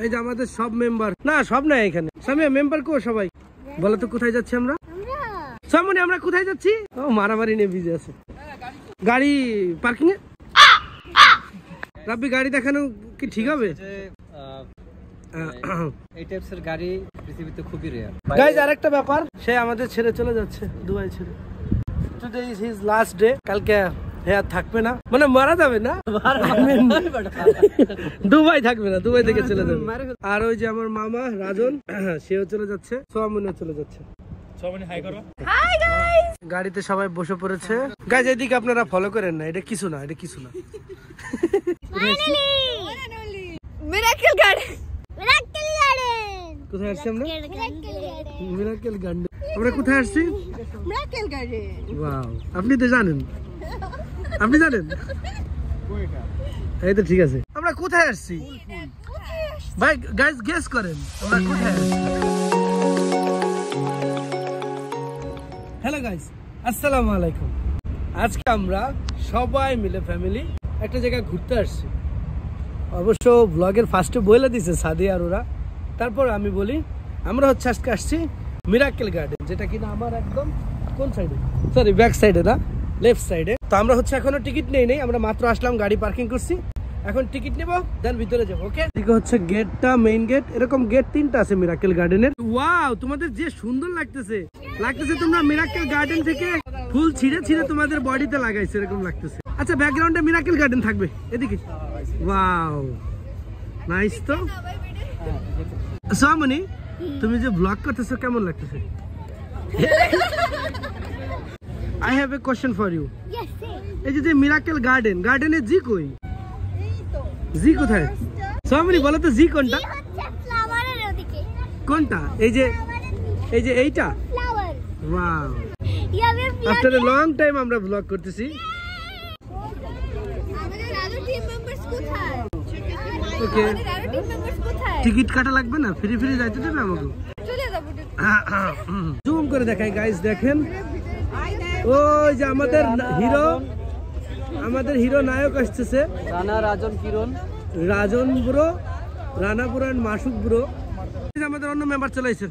এই যে আমাদের সব মেম্বার, না সব নাই এখানে, সামিয়া মেম্বার কো সবাই বলো তো কোথায় যাচ্ছি আমরা? সামনে আমরা কোথায় যাচ্ছি? ও মারামারি নিয়ে বিজি আছে, গাড়ি পার্কিং এ। রাব্বি গাড়ি দেখানো কি ঠিক হবে? এই টাইপসের গাড়ি পৃথিবীতে খুবই রেয়ার। গাইস আরেকটা ব্যাপার, সে আমাদের ছেড়ে চলে যাচ্ছে দুবাই ছেড়ে। Today is his last day, কালকে হ্যাঁ থাকবে না, মানে মারা যাবে না, দুবাই থাকবে না, দুবাই থেকে চলে যাবে। আর ওই যে আমার মামা রাজন, সেও চলে যাচ্ছে, সোয়ামনিও চলে যাচ্ছে। সোয়ামনি হাই করো। হাই গাইস, গাড়িতে সবাই বসে পড়েছে। গাইস এদিকে আপনারা ফলো করেন না, এটা কিছু না, এটা কিছু না। Miracle garden, miracle garden. কোথায় আসছি আমরা? Miracle garden. আমরা কোথায় আসছি? Miracle garden. ওয়াও, আপনি তো জানেন, আপনি জানেন? এই তো ঠিক আছে। আমরা কোথায় আসছি ভাই? গাইস গেস করেন আমরা কোথায় আসছি। হ্যালো গাইস, আসসালামু আলাইকুম। আজকে আমরা সবাই মিলে ফ্যামিলি একটা জায়গায় ঘুরতে আসছি। অবশ্য ব্লগের ফার্স্টে বলে দিছে সাদি আর ওরা, তারপর আমি বলি আমরা হচ্ছে আজকে আসছি মিরাকেল গার্ডেন, যেটা কিনা আমার একদম কোন সাইডে, সরি ব্যাক সাইডে না, লেফট সাইডে। তো আমরা হচ্ছে এখনো টিকিট নেই, আমরা মাত্র আসলাম, গাড়ি পার্কিং করছি, এখন টিকিট নেবো, দেন ভিতরে যাবো। ওকে, ঠিক হচ্ছে গেটটা, মেইন গেট, এরকম গেট 3টা আছে মিরাকেল গার্ডেনের। ওয়াও, তোমাদের যে সুন্দর লাগতেছে, তোমরা মিরাকেল গার্ডেন থেকে ফুল ছিঁড়ে ছিঁড়ে তোমাদের বডিতে লাগাইছে এরকম লাগতেছে। আচ্ছা ব্যাকগ্রাউন্ডে মিরাকেল গার্ডেন থাকবে এদিকে। Wow nice. তো সোয়ামনি, তুমি যে ব্লগ করতেছো কেমন লাগতেছে? I have a question for you. Yes, sir. এই যে মিরাকেল গার্ডেন, গার্ডেনে জি কই? জি কোথায়? সোয়ামনি বলো তো জি কোনটা? জি হচ্ছে ফ্লাওয়ারের ওদিকে। কোনটা? এই যে এইটা? ফ্লাওয়ার। ওয়াও, ইয়াবে আফটার এ লং টাইম আমরা ব্লগ করতেছি। আমাদের আরো টিম মেম্বারস কোথায়? ওকে, আমাদের আরো টিম মেম্বারস কোথায়? টিকিট কাটা লাগবে না, ফ্রি ফ্রি যাইতে দেবে আমাকে। চলে যাবো। জুম করে দেখাই গাইস, দেখেন ওই যে আমাদের হিরো নায়ক আসতেছে, Rana, Rajan, Kiran, Rajan bro, Rana bro and Masuk bro. আমাদের অন্য মেম্বার চলে আসছে।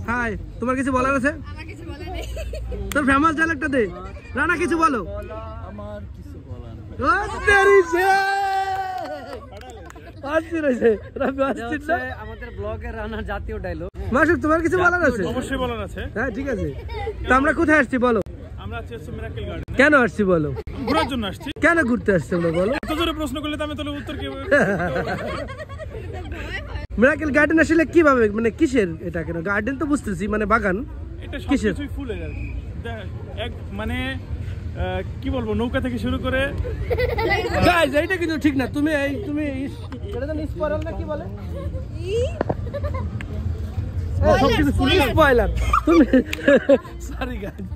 হাই, তোমার কিছু বলার আছে? আমার কিছু বলার নেই। তোর ফেমাস ডায়লগটা দে, রানা কিছু বলো। আমার কিছু বলার নেই। ও তেরি সে আসছে রইছে রাবি আসছে না। আমাদের ব্লগের রানা জাতীয় ডায়লগ। মাসুক তোমার কিছু বলার আছে? অবশ্যই বলার আছে। হ্যাঁ ঠিক আছে। তো আমরা কোথায় আসছি বলো? আমরা আছি মিরাকেল গার্ডেন। কেন আসছি বলো? ঘোরার জন্য আসছি। কেন ঘুরতে আসছি আমরা বলো? এত জোরে প্রশ্ন করলে তো আমি তাহলে উত্তর কি মিরাকেল গার্ডেন আসলে কিভাবে, মানে কিসের এটা? কেন গার্ডেন তো বুঝতেছি, মানে বাগান, এটা কিসের? সবকিছুই ফুলের আর কি। এক মানে কি বলবো, নৌকা থেকে শুরু করে। গাইস এইটা কিন্তু ঠিক না। তুমি এটা জানি স্পয়লার না কি বলে? সবকিছু ফুল স্পয়লার। তুমি সরি গাইস,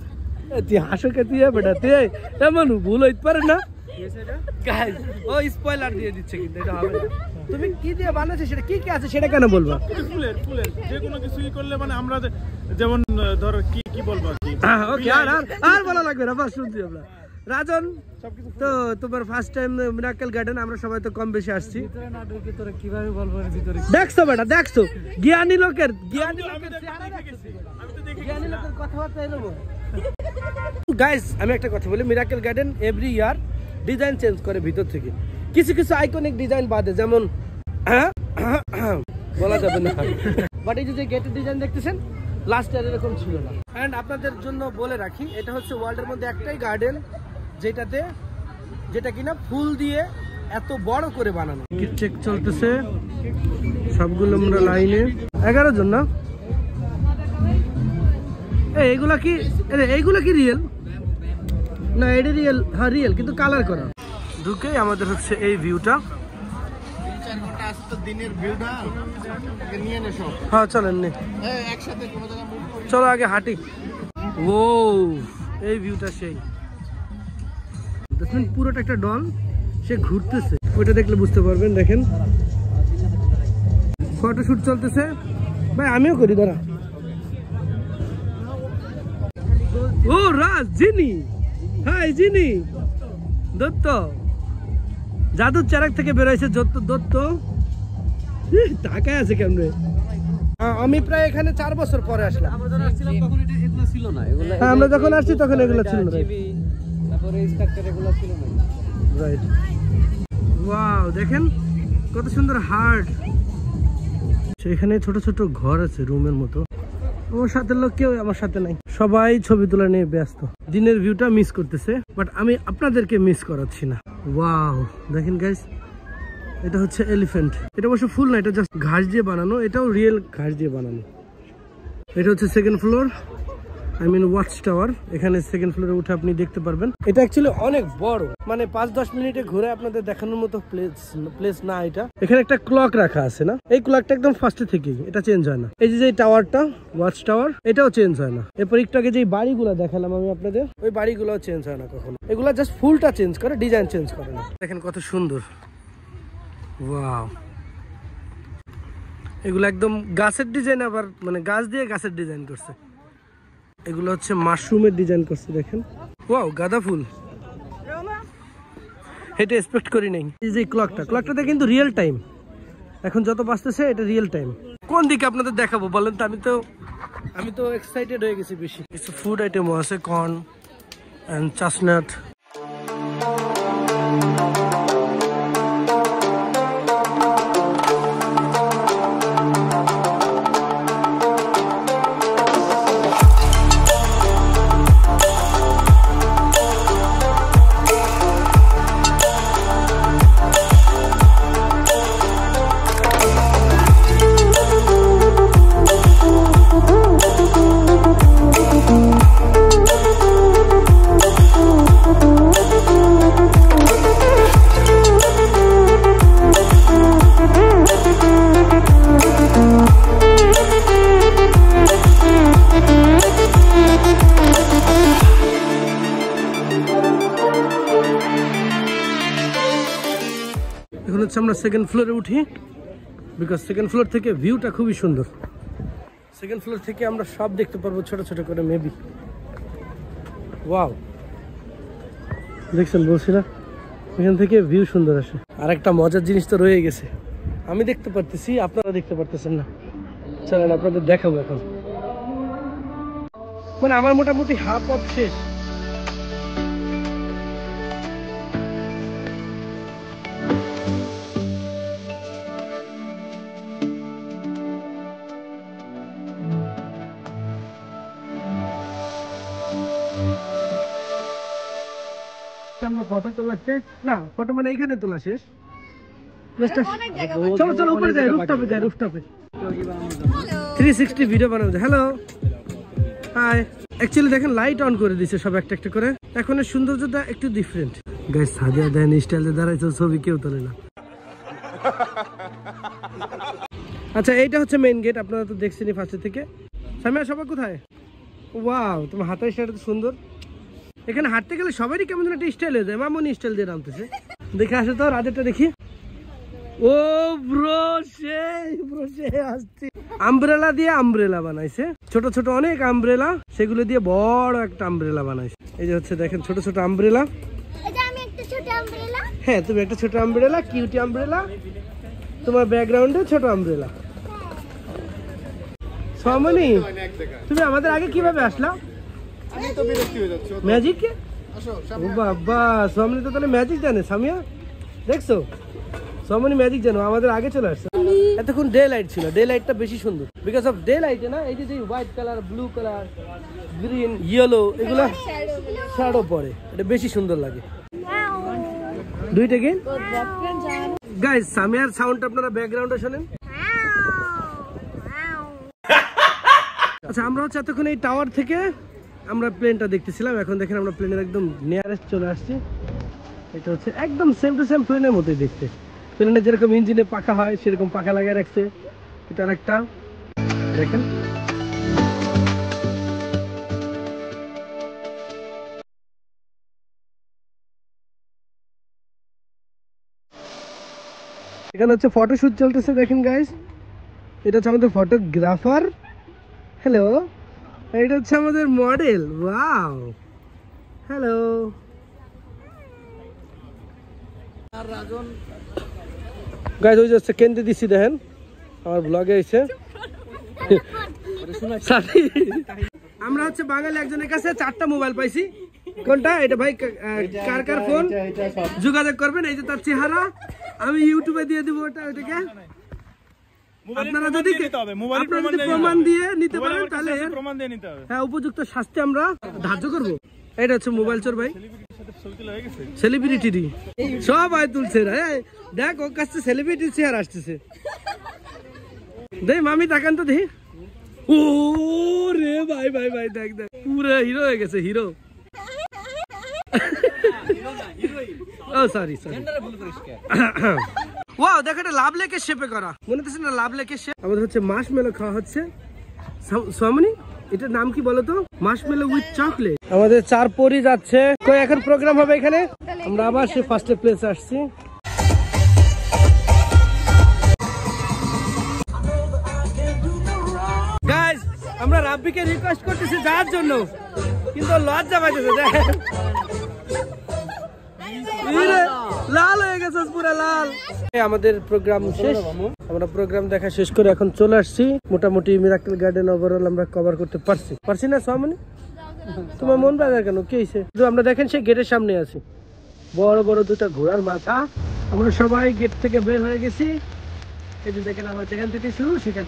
তুই হাসো কে তুই বেটা, তুই এমন ভুল হইতে পারে না গাইস। ও স্পয়লার দিয়ে দিচ্ছে, কিন্তু এটা হবে না। তুমি কি দিয়ে বানাইছো সেটা কি কি আছে সেটা কেন বলবা? ফুলের যে কোনো কিছুই করলে মানে আমরা যেমন ধরো কি বলবো আর কি। ওকে, আর বলা লাগবে না, বাস শুনছি আমরা। রাজন, তো তোমার ফার্স্ট টাইম মিরাকেল গার্ডেন, আমরা সবাই তো কম বেশি আসছি। ভিতরে না ঢুকে তোরা কিভাবে বলবো ভিতরে? দেখছো বেটা, দেখছো জ্ঞানী লোকের কথাবার্তা এলো। গাইস আমি একটা কথা বলি, miracle garden every year design change করে ভিতর থেকে, কিছু কিছু আইকনিক ডিজাইন বাদে, যেমন বলা যাবে না, বাট এই যে গেটের ডিজাইন দেখতেছেন লাস্ট ইয়ার এরকম ছিল না। এন্ড আপনাদের জন্য বলে রাখি, এটা হচ্ছে ওয়ার্ল্ডের মধ্যে একটাই গার্ডেন যেটা কিনা ফুল দিয়ে এত বড় করে বানানো। টিকিট চেক চলতেছে, সবগুলো আমরা লাইনে। 11 জন না? এইগুলা কি রিয়েল না? এটা রিয়েল, হ্যাঁ রিয়েল, কিন্তু কালার করা। ঢুকেই আমাদের হচ্ছে এই ভিউটা। হ্যাঁ চলেন নে, চলো আগে হাঁটি। ও এই ভিউটা সেই দেখেন, পুরোটা একটা ডল, সে ঘুরতেছে, ওইটা দেখলে বুঝতে পারবেন। দেখেন ফটোশুট চলতেছে, ভাই আমিও করি দাঁড়া। ও রাজ, জিনি, হাই জিনি দত্ত, জাদুর চারাক থেকে বেরোয়েছে দত্ত। টাকা আছে কেমনে? আমি প্রায় এখানে 4 বছর পরে আসলাম। আমরা যখন আসছিলাম তখন এগুলো ছিল না, এগুলো হ্যাঁ, আমরা যখন আসছি তখন এগুলো ছিল না। তারপরে স্ট্রাকচার এগুলো ছিল না। রাইট। ওয়াও, দেখেন কত সুন্দর হার্ট। এখানে ছোট ছোট ঘর আছে রুমের মতো। আমার সাথে লোক কেউ আমার সাথে নাই, সবাই ছবি তোলা নিয়ে ব্যস্ত। দিনের ভিউটা মিস করতেছে, বাট আমি আপনাদেরকে মিস করাচ্ছি না। ওয়াও, দেখেন গাইস, এটা হচ্ছে এলিফ্যান্ট। এটা অবশ্য ফুল না, এটা জাস্ট ঘাস দিয়ে বানানো। এটাও রিয়েল ঘাস দিয়ে বানানো। এটা হচ্ছে second floor, I mean watch tower. এখানে সেকেন্ড ফ্লোরে উঠে আপনি দেখতে পারবেন। এটা অ্যাকচুয়ালি অনেক বড়, মানে 5-10 মিনিটে ঘুরে আপনাদের দেখানোর মতো প্লেস না এটা। এখানে একটা ক্লক রাখা আছে না, এই ক্লকটা একদম ফার্স্টে থেকেই, এটা চেঞ্জ হয় না। এই যে টাওয়ারটা, ওয়াচ টাওয়ার, এটাও চেঞ্জ হয় না। এরপর একটু আগে যে বাড়িগুলো দেখালাম আমি আপনাদের, ওই বাড়িগুলো চেঞ্জ হয় না কখনো। এগুলা জাস্ট ফুলটা চেঞ্জ করে, ডিজাইন চেঞ্জ করে না। দেখেন কত সুন্দর। ওয়াও, এগুলো একদম গাছের ডিজাইন, আবার মানে গাছ দিয়ে গাছের ডিজাইন করছে। এগুলো হচ্ছে মাশরুমের ডিজাইন করছে, দেখেন। ওয়াও, গাঁদা ফুল, এটা এক্সপেক্ট করি নাই। এই যে ক্লকটা কিন্তু রিয়েল টাইম, এখন যত বাজতেছে এটা রিয়েল টাইম। কোন দিকে আপনাদের দেখাবো বলেন তো? আমি তো এক্সাইটেড হয়ে গেছি বেশি। কিছু ফুড আইটেমও আছে, কর্ন এন্ড চাসনাট। এখন হচ্ছে আমরা সেকেন্ড ফ্লোরে উঠি, বিকজ সেকেন্ড ফ্লোর থেকে ভিউটা খুবই সুন্দর। সেকেন্ড ফ্লোর থেকে আমরা সব দেখতে পারবো ছোট ছোট করে, মেবি। ওয়াও, দেখছেন, বলছি না এখান থেকে ভিউ সুন্দর আসে। আর একটা মজার জিনিস তো রয়ে গেছে, আমি দেখতে পারতেছি, আপনারা দেখতে পারতেছেন না। চলেন আপনাদের দেখাবো এখন। মানে আমার মোটামুটি হাফ অফ শেষ। ফটো তোলা শেষ না, ফটো মানে এখানে তোলা শেষ। চলো চলো উপরে যাই, রুফটপে 360 ভিডিও বানাবো। Hello, hi. অ্যাকচুয়ালি দেখেন লাইট অন করে দিয়েছে সব একটা একটা করে। এখন এর সৌন্দর্যটা একটু ডিফারেন্ট। গাইস, সাদিয়া দেন স্টাইলে দাঁড়াইছে, ছবি কেউ তোলে না। আচ্ছা, এইটা হচ্ছে মেইন গেট, আপনারা তো দেখছেনই ফার্স্ট থেকে। সামিয়া, সবাই কোথায়? ওয়াও, তোমার হাতের শাড়ি তো সুন্দর। এখানে হাঁটতে গেলে সবারই কেমন একটা স্টাইল হয়ে যায়, মামনি স্টাইল দিয়ে নামতেছে। দেখে আসে তো, রাজেরটা দেখি। ও ব্রো, সে আসছে। আমব্রেলা দিয়ে আমব্রেলা বানাইছে, ছোট ছোট অনেক আমব্রেলা, সেগুলো দিয়ে বড় একটা আমব্রেলা বানাইছে। এই যে হচ্ছে দেখেন ছোট ছোট আমব্রেলা। এটা আমি একটা ছোট আমব্রেলা। হ্যাঁ, তুমি একটা ছোট আমব্রেলা, কিউটি আমব্রেলা, তোমার ব্যাকগ্রাউন্ডে ছোট আমব্রেলা। সোমনি, তুমি আমাদের আগে কিভাবে আসলা? ম্যাজিক? ও বাবা, সোমনি তো তাহলে ম্যাজিক জানে। সামিয়া, দেখছো, সোমনি ম্যাজিক জানো, আমাদের আগে চলে আসছে। এতক্ষণ ডে লাইট ছিল, ডে লাইটটা বেশি সুন্দর। বিকজ অফ ডে লাইটে না, এই যে white colour, blue colour, green, yellow, এগুলা শ্যাডো পড়ে, এটা বেশি সুন্দর লাগে। দুইটা কি গাইস, সামিয়ার সাউন্ড আপনারা ব্যাকগ্রাউন্ডে শোনেন। আচ্ছা, আমরা হচ্ছে এতক্ষণ এই টাওয়ার থেকে আমরা প্লেনটা দেখতেছিলাম। এখন দেখেন আমরা প্লেনের একদম নিয়ারেস্ট চলে আসছি। এটা হচ্ছে একদম সেম টু সেম প্লেনের মতোই দেখতে। প্লেনে যেরকম ইঞ্জিনে পাখা হয় সেরকম পাখা লাগিয়ে রাখছে। এটা আরেকটা দেখেন। এখানে হচ্ছে ফটোশুট চলতেছে, দেখেন গাইস। এটা হচ্ছে আমাদের ফটোগ্রাফার। হ্যালো, এটা হচ্ছে আমাদের মডেল। Wow, hello. আর রাজন গাইস, ওই যে কেন্দ্রে দিছি দেখেন, আমার ব্লগে এসে সাথী, আমরা হচ্ছে বাঙালি একজনের কাছে 4টা মোবাইল পাইছি। কোনটা এটা ভাই? কার কার ফোন? যোগাযোগ করবেন। এই যে তার চেহারা, আমি ইউটিউবে দিয়ে দিব ওটা। ওইটাকে আপনারা যদি প্রমাণ দিয়ে নিতে পারেন তাহলে হ্যাঁ উপযুক্ত শাস্তি আমরা ধার্য করবো। এটা হচ্ছে মোবাইল চোর ভাই, সেলিব্রিটি সবাই তুলছে। দেখ ওর কাছে সেলিব্রিটি চেয়ার আসতেছে। দেখ মামি তাকান তো দেখি। ও রে ভাই ভাই ভাই, দেখ দেখ পুরো হিরো হয়ে গেছে, হিরো। ও সরি সরি। ওয়াও, দেখো এটা লাভ লেকের শেপে করা, মনে হচ্ছে না লাভ লেকের শেপ। আমাদের হচ্ছে মার্শমেলো খাওয়া হচ্ছে। সামনি এটার নাম কি বলতো? Marshmallow with chocolate. আমাদের 4 পরি যাচ্ছে। কই এখন প্রোগ্রাম হবে এখানে? আমরা আবার সে ফার্স্ট প্লেসে আসছি। গাইস, আমরা রাব্বিকে রিকোয়েস্ট করতেছি যাওয়ার জন্য, কিন্তু লজ্জা পাইতেছে। লাল হয়ে গেছে পুরো লাল। আমাদের প্রোগ্রাম শেষ, আমরা প্রোগ্রাম দেখা শেষ করে এখন চলে আসছি। মোটামুটি মিরাকেল গার্ডেন ওভারঅল আমরা কভার করতে পারছি না সামনে। তোমার মন বাজার কেন, কি হয়েছে? আমরা দেখেন সেই গেটের সামনে আছি, বড় বড় 2টা ঘোড়ার মাথা। আমরা সবাই গেট থেকে বের হয়ে গেছি। এই যে দেখেন আমার যেখান থেকে শুরু সেখান